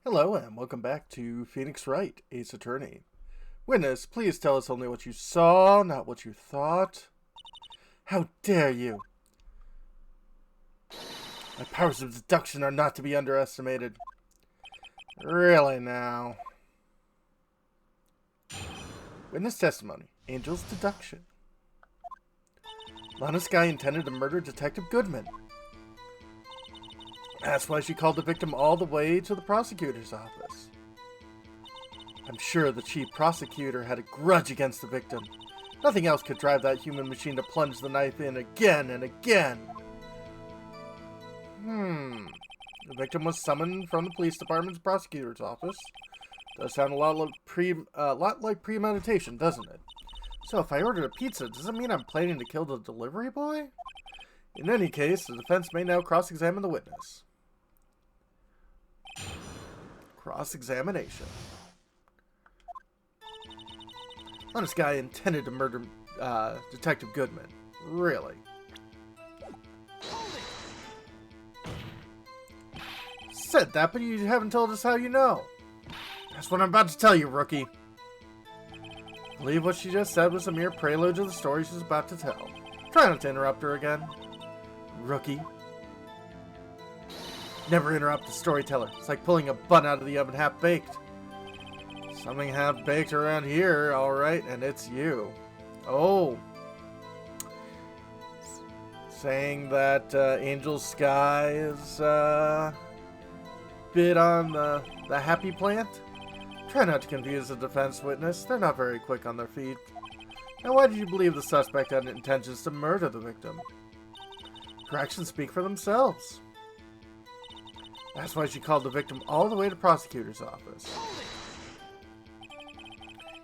Hello and welcome back to Phoenix Wright, Ace Attorney. Witness, please tell us only what you saw, not what you thought. How dare you! My powers of deduction are not to be underestimated. Really now. Witness testimony. Angel's deduction. Lana's guy intended to murder Detective Goodman. That's why she called the victim all the way to the prosecutor's office. I'm sure the chief prosecutor had a grudge against the victim. Nothing else could drive that human machine to plunge the knife in again and again. The victim was summoned from the police department's prosecutor's office. Does sound a lot like premeditation, doesn't it? So if I ordered a pizza, does it mean I'm planning to kill the delivery boy? In any case, the defense may now cross-examine the witness. Cross-examination. Honest guy intended to murder Detective Goodman. Really? Said that, but you haven't told us how you know. That's what I'm about to tell you, rookie. I believe what she just said was a mere prelude to the story she's about to tell. Try not to interrupt her again. Rookie. Never interrupt the storyteller. It's like pulling a bun out of the oven half-baked. Something half-baked around here, alright, and it's you. Oh. Saying that Angel Sky is, bid on the happy plant? Try not to confuse the defense witness. They're not very quick on their feet. Now, why did you believe the suspect had intentions to murder the victim? Her actions speak for themselves. That's why she called the victim all the way to the prosecutor's office.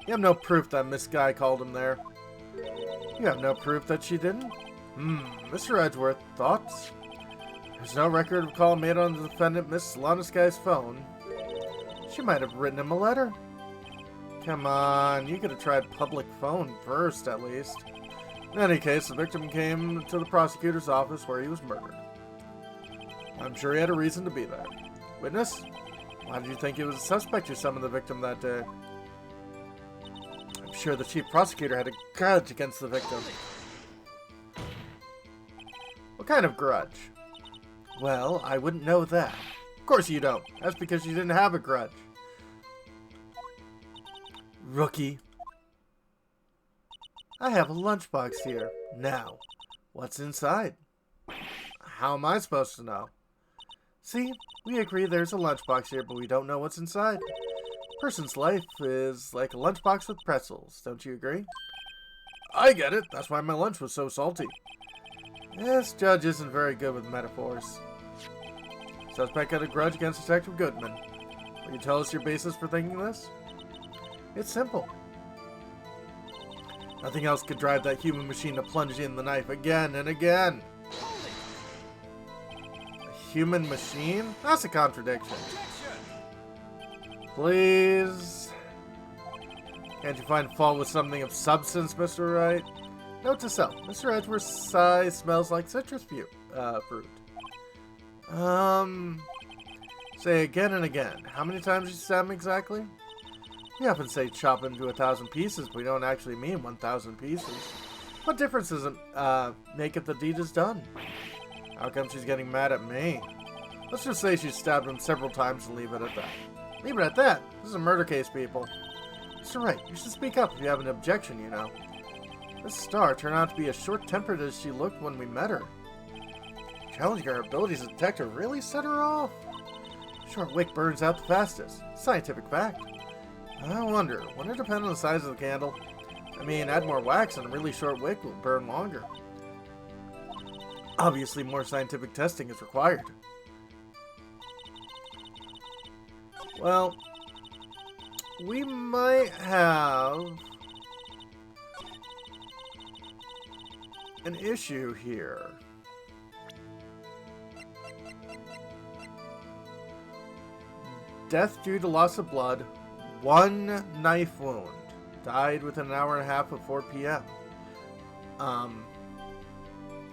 You have no proof that Miss Guy called him there. You have no proof that she didn't? Mr. Edgeworth, thoughts? There's no record of call made on the defendant Miss Lana Sky's phone. She might have written him a letter. Come on, you could have tried public phone first, at least. In any case, the victim came to the prosecutor's office where he was murdered. I'm sure he had a reason to be there. Witness, why did you think it was a suspect who summoned the victim that day? I'm sure the chief prosecutor had a grudge against the victim. What kind of grudge? Well, I wouldn't know that. Of course you don't. That's because you didn't have a grudge. Rookie. I have a lunchbox here. Now, what's inside? How am I supposed to know? See, we agree there's a lunchbox here, but we don't know what's inside. A person's life is like a lunchbox with pretzels. Don't you agree? I get it. That's why my lunch was so salty. This judge isn't very good with metaphors. Suspect had a grudge against Detective Goodman. Will you tell us your basis for thinking this? It's simple. Nothing else could drive that human machine to plunge in the knife again and again. A human machine? That's a contradiction. Please. Can't you find fault with something of substance, Mr. Wright? Note to self. Mr. Edgeworth's sigh smells like citrus fruit. Say again and again. How many times did you stab exactly? We often say chop into 1,000 pieces, but we don't actually mean 1,000 pieces. What difference does it make if the deed is done? How come she's getting mad at me? Let's just say she stabbed him several times and leave it at that. Leave it at that? This is a murder case, people. Mr. Wright, you should speak up if you have an objection, you know. This star turned out to be as short-tempered as she looked when we met her. Challenging her abilities as a detective really set her off. Short wick burns out the fastest. Scientific fact. I wonder, wouldn't it depend on the size of the candle? I mean, add more wax and a really short wick will burn longer. Obviously, more scientific testing is required. Well, we might have an issue here. Death due to loss of blood, 1 knife wound. Died within an hour and a half of 4 p.m.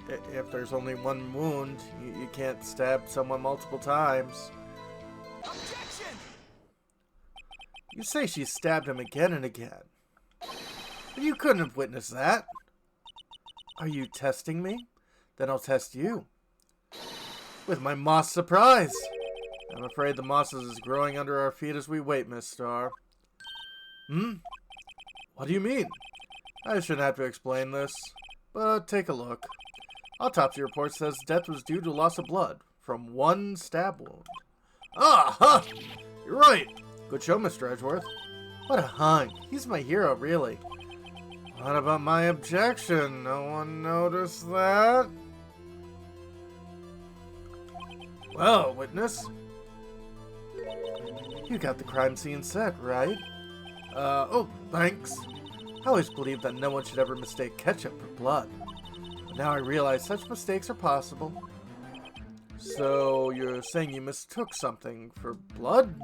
If there's only 1 wound, you can't stab someone multiple times. Objection! You say she stabbed him again and again. But you couldn't have witnessed that. Are you testing me? Then I'll test you. With my moss surprise. I'm afraid the moss is growing under our feet as we wait, Miss Star. What do you mean? I shouldn't have to explain this, but take a look. Autopsy report says death was due to loss of blood from one stab wound. Ah, huh! You're right. Good show, Mr. Edgeworth. What a hunk. He's my hero, really. What about my objection? No one noticed that? Well, witness. You got the crime scene set, right? Oh, thanks. I always believed that no one should ever mistake ketchup for blood. But now I realize such mistakes are possible. So, you're saying you mistook something for blood?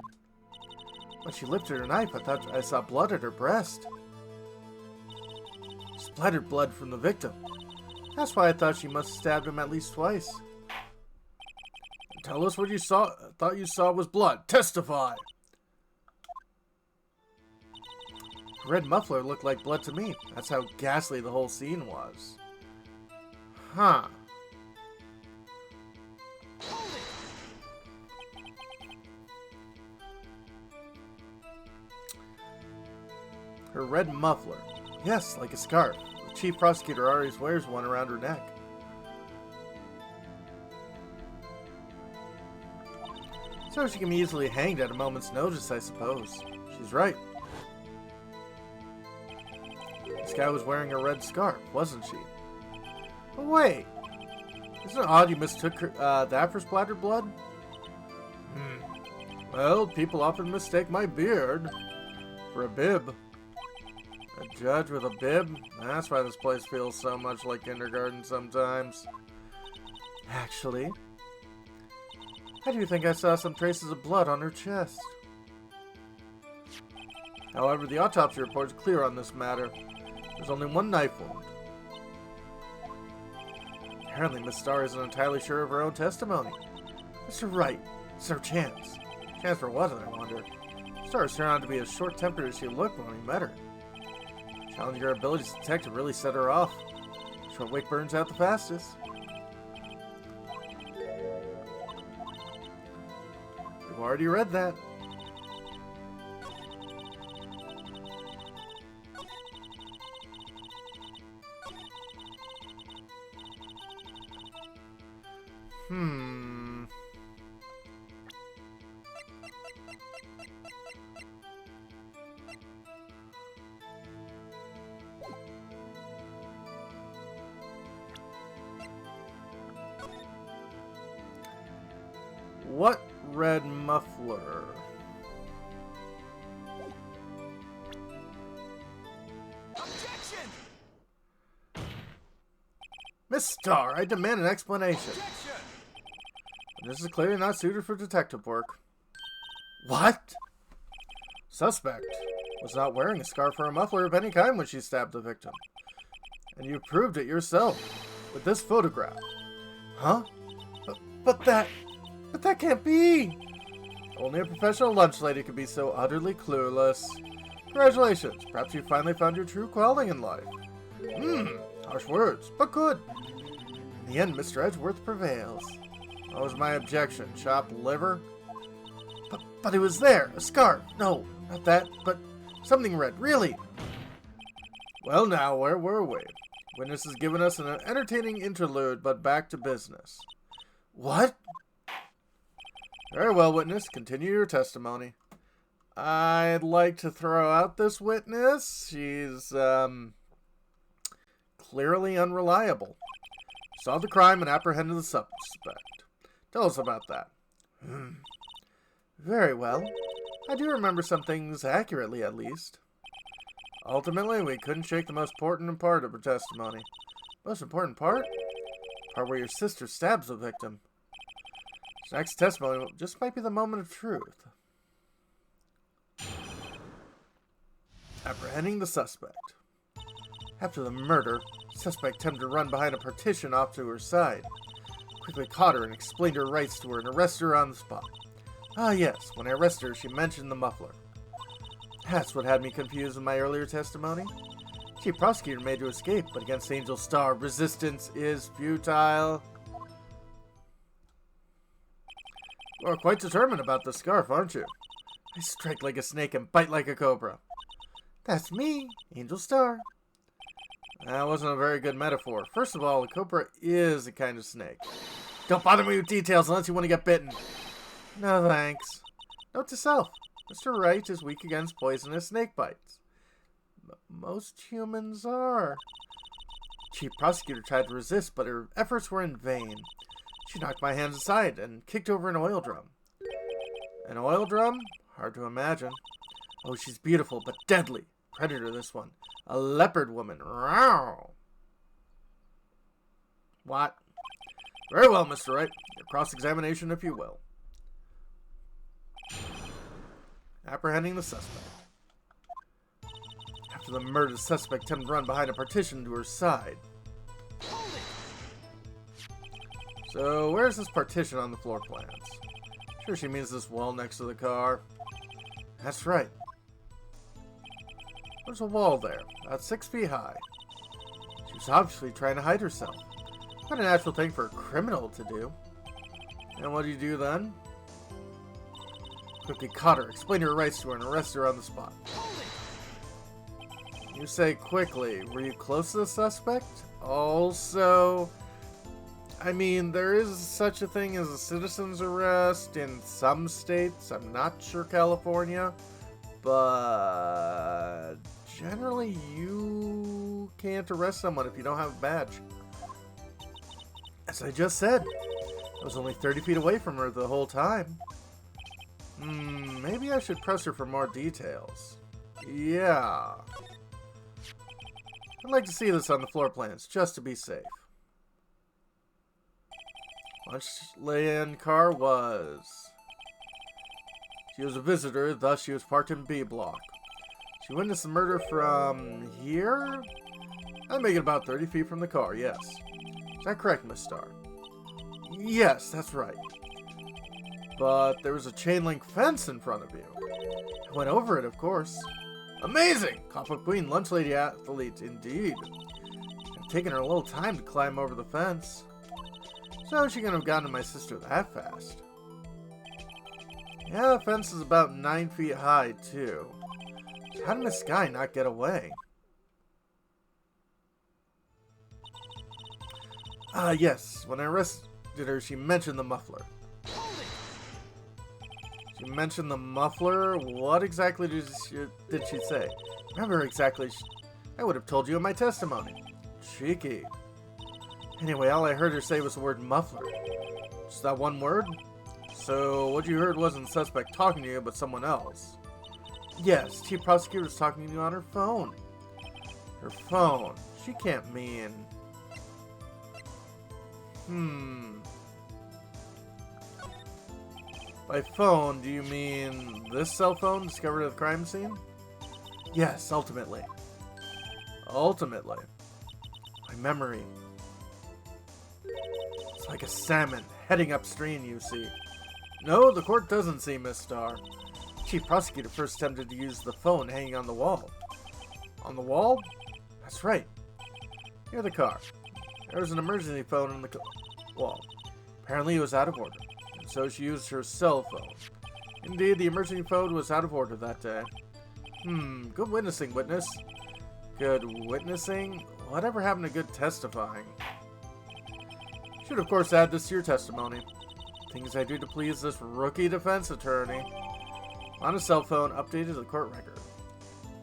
When she lifted her knife, I thought I saw blood at her breast. Splattered blood from the victim. That's why I thought she must have stabbed him at least twice. Tell us what you thought you saw was blood. Testify! The red muffler looked like blood to me. That's how ghastly the whole scene was. Huh. Her red muffler. Yes, like a scarf. The chief prosecutor always wears one around her neck. So she can be easily hanged at a moment's notice, I suppose. She's right. This guy was wearing a red scarf, wasn't she? But wait. Isn't it odd you mistook that for splattered blood? Well, people often mistake my beard for a bib. A judge with a bib? That's why this place feels so much like kindergarten sometimes. Actually, I do think I saw some traces of blood on her chest. However, the autopsy report is clear on this matter. There's only one knife wound. Apparently, Miss Starr isn't entirely sure of her own testimony. Mr. Wright, it's her chance. Chance for what, I wonder? Starr turned out to be as short-tempered as she looked when we met her. Challenging her abilities as a detective really set her off. Short wick burns out the fastest. We've already read that. What red muffler? Objection! Miss Starr, I demand an explanation. Objection! This is clearly not suited for detective work. What? Suspect was not wearing a scarf or a muffler of any kind when she stabbed the victim. And you proved it yourself with this photograph. Huh? But that can't be! Only a professional lunch lady could be so utterly clueless. Congratulations, perhaps you finally found your true calling in life. Harsh words, but good. In the end, Mr. Edgeworth prevails. What was my objection? Chopped liver? But it was there, a scarf. No, not that, but something red, really. Well now, where were we? Witness has given us an entertaining interlude, but back to business. What? Very well, witness. Continue your testimony. I'd like to throw out this witness. She's, clearly unreliable. Saw the crime and apprehended the suspect. Tell us about that. Very well. I do remember some things accurately, at least. Ultimately, we couldn't shake the most important part of her testimony. Most important part? Part where your sister stabs the victim. Next testimony just might be the moment of truth. Apprehending the suspect. After the murder, the suspect attempted to run behind a partition off to her side. Quickly caught her and explained her rights to her and arrested her on the spot. Ah yes, when I arrested her, she mentioned the muffler. That's what had me confused in my earlier testimony. Chief Prosecutor made to escape, but against Angel Star, resistance is futile. You're quite determined about the scarf, aren't you? I strike like a snake and bite like a cobra. That's me, Angel Star. That wasn't a very good metaphor. First of all, a cobra is a kind of snake. Don't bother me with details unless you want to get bitten. No thanks. Note to self, Mr. Wright is weak against poisonous snake bites. Most humans are. Chief Prosecutor tried to resist, but her efforts were in vain. She knocked my hands aside and kicked over an oil drum. An oil drum? Hard to imagine. Oh, she's beautiful, but deadly. Predator, this one. A leopard woman. Row. What? Very well, Mr. Wright. Your cross-examination, if you will. Apprehending the suspect. After the murder, the suspect attempted to run behind a partition to her side. So, where's this partition on the floor plans? Sure, she means this wall next to the car. That's right. There's a wall there, about 6 feet high. She was obviously trying to hide herself. Quite a natural thing for a criminal to do. And what do you do then? Quickly caught her, explained her rights to her, and arrested her on the spot. You say quickly. Were you close to the suspect? Also, I mean, there is such a thing as a citizen's arrest in some states. I'm not sure California. But generally, you can't arrest someone if you don't have a badge. As I just said, I was only 30 feet away from her the whole time. Maybe I should press her for more details. Yeah. I'd like to see this on the floor plans, just to be safe. Lunchland car was... She was a visitor, thus she was parked in B block. She witnessed the murder from here? I'd make it about 30 feet from the car, yes. Is that correct, Miss Starr? Yes, that's right. But there was a chain link fence in front of you. I went over it, of course. Amazing! Comic Queen, lunch lady athlete, indeed. It's taken her a little time to climb over the fence. So how is she going to have gotten to my sister that fast? Yeah, the fence is about 9 feet high, too. How did this guy not get away? Yes. When I arrested her, she mentioned the muffler. She mentioned the muffler? What exactly did she say? Remember exactly. I would have told you in my testimony. Cheeky. Anyway, all I heard her say was the word muffler. Just that one word? So, what you heard wasn't the suspect talking to you, but someone else. Yes, Chief Prosecutor was talking to you on her phone. Her phone. She can't mean... By phone, do you mean this cell phone discovered at the crime scene? Yes, ultimately. Ultimately. My memory. It's like a salmon heading upstream, you see. No, the court doesn't see, Miss Starr. Chief Prosecutor first attempted to use the phone hanging on the wall. On the wall? That's right. Near the car. There was an emergency phone on the wall. Apparently it was out of order, and so she used her cell phone. Indeed, the emergency phone was out of order that day. Good witnessing, witness. Good witnessing? Whatever happened to good testifying? Should, of course, add this to your testimony. Things I do to please this rookie defense attorney. On a cell phone, updated the court record.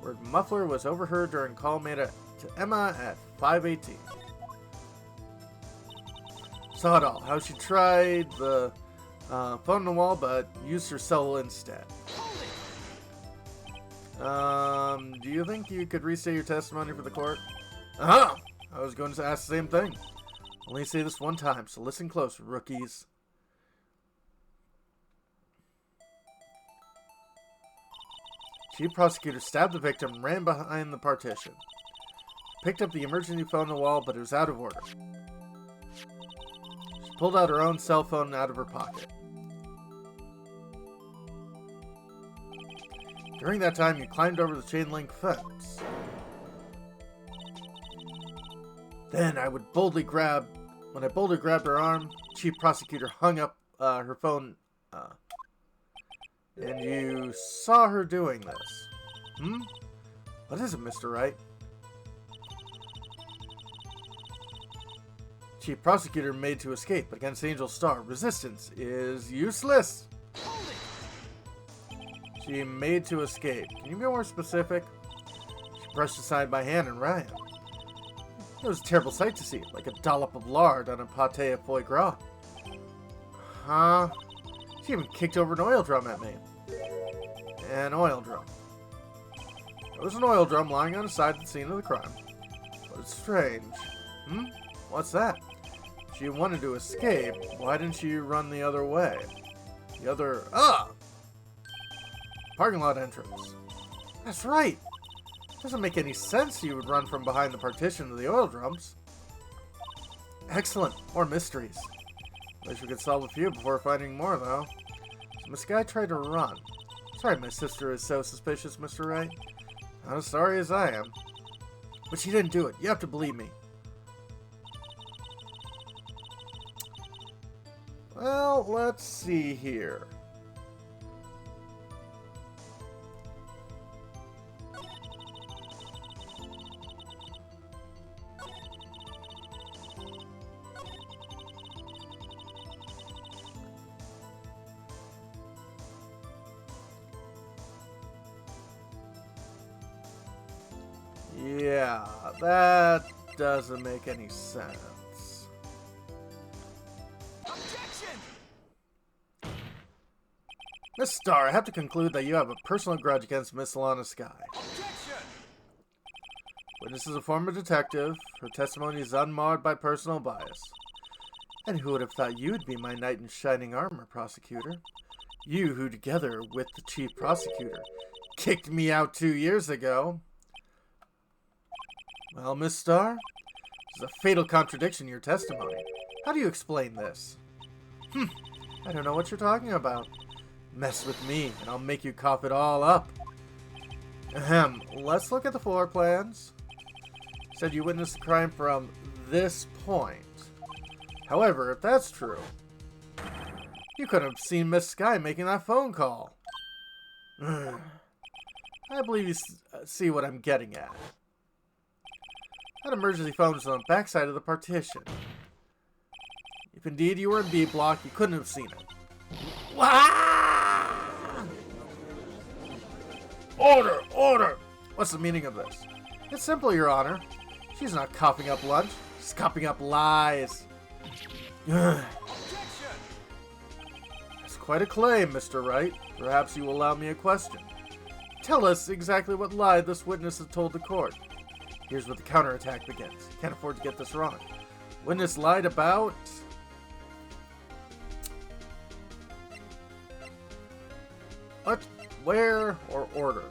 Word muffler was overheard during call made to Emma at 5:18. Saw it all. How she tried the phone on the wall, but used her cell instead. Do you think you could restate your testimony for the court? I was going to ask the same thing. Only say this one time, so listen close, rookies. Chief Prosecutor stabbed the victim, ran behind the partition. Picked up the emergency phone on the wall, but it was out of order. She pulled out her own cell phone out of her pocket. During that time, you climbed over the chain link fence. Then when I boldly grabbed her arm, Chief Prosecutor hung up her phone, and you saw her doing this. What is it, Mr. Wright? Chief Prosecutor made to escape against Angel Star. Resistance is useless. She made to escape. Can you be more specific? She brushed aside my hand and ran. It was a terrible sight to see, like a dollop of lard on a pâté of foie gras. Huh? She even kicked over an oil drum at me. An oil drum. There was an oil drum lying on the side of the scene of the crime. But it's strange. What's that? She wanted to escape. Why didn't she run the other way? Parking lot entrance. That's right. Doesn't make any sense you would run from behind the partition of the oil drums. Excellent. More mysteries. Wish we could solve a few before finding more, though. So Miss Guy tried to run. Sorry my sister is so suspicious, Mr. Wright. Not as sorry as I am. But she didn't do it. You have to believe me. Well, let's see here. Yeah, that doesn't make any sense. Objection! Miss Starr, I have to conclude that you have a personal grudge against Miss Lana Sky. Objection! Witness is a former detective. Her testimony is unmarred by personal bias. And who would have thought you'd be my knight in shining armor, prosecutor? You who, together with the chief prosecutor, kicked me out 2 years ago. Well, Miss Starr, there's a fatal contradiction in your testimony. How do you explain this? I don't know what you're talking about. Mess with me, and I'll make you cough it all up. Let's look at the floor plans. Said you witnessed the crime from this point. However, if that's true, you could have seen Miss Sky making that phone call. I believe you see what I'm getting at. That emergency phone was on the backside of the partition. If indeed you were in B block, you couldn't have seen it. Wah! Order! Order! What's the meaning of this? It's simple, Your Honor. She's not coughing up lunch. She's coughing up lies. That's quite a claim, Mr. Wright. Perhaps you will allow me a question. Tell us exactly what lie this witness has told the court. Here's where the counterattack begins. Can't afford to get this wrong. Witness lied about... what, where, or order?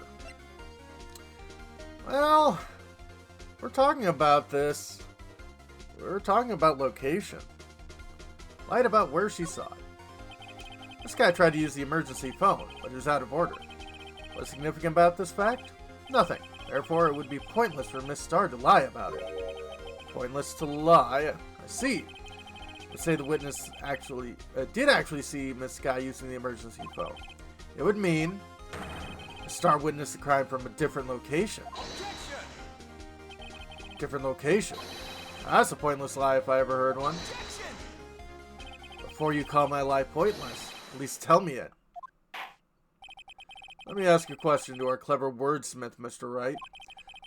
Well, we're talking about this. We're talking about location. Lied about where she saw it. This guy tried to use the emergency phone, but it was out of order. What's significant about this fact? Nothing. Therefore, it would be pointless for Miss Starr to lie about it. Pointless to lie? I see. Let's say the witness did actually see Miss Sky using the emergency phone. It would mean Miss Starr witnessed the crime from a different location. Different location? That's a pointless lie if I ever heard one. Before you call my lie pointless, at least tell me it. Let me ask a question to our clever wordsmith, Mr. Wright.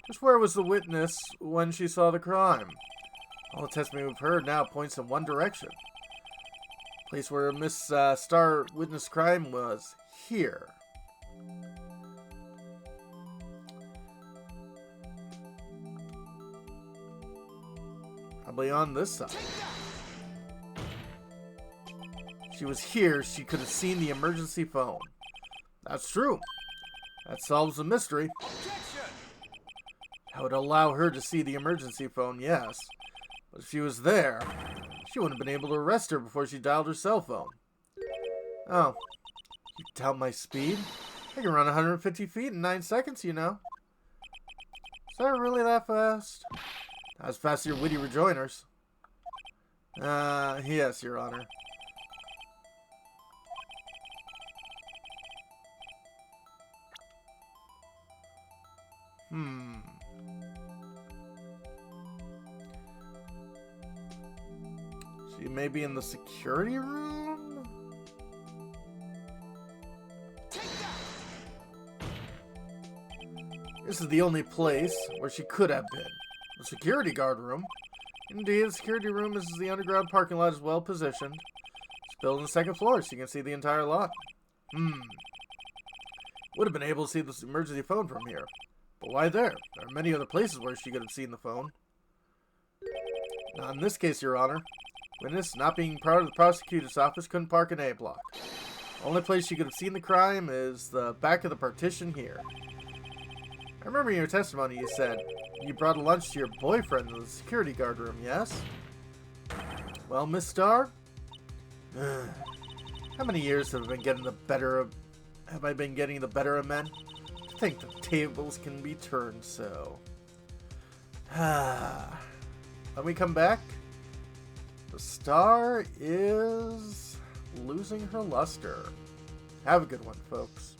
Just where was the witness when she saw the crime? All the testimony we've heard now points in one direction. The place where Miss Starr witnessed crime was here. Probably on this side. She was here, she could have seen the emergency phone. That's true. That solves the mystery. I would allow her to see the emergency phone, yes. But if she was there, she wouldn't have been able to arrest her before she dialed her cell phone. Oh, you doubt my speed? I can run 150 feet in 9 seconds, you know. Is that really that fast? Not as fast as your witty rejoinders. Yes, Your Honor. She may be in the security room? Take that! This is the only place where she could have been. The security guard room. Indeed, the security room is the underground parking lot is well positioned. It's built on the second floor so you can see the entire lot. Would have been able to see this emergency phone from here. But why there? There are many other places where she could have seen the phone. Not in this case, Your Honor. Witness, not being part of the prosecutor's office, couldn't park in A block. Only place she could have seen the crime is the back of the partition here. I remember in your testimony you said you brought a lunch to your boyfriend in the security guard room, yes? Well, Miss Starr? How many years have I been getting the better of men? To think the tables can be turned so. When we come back, the star is losing her luster. Have a good one, folks.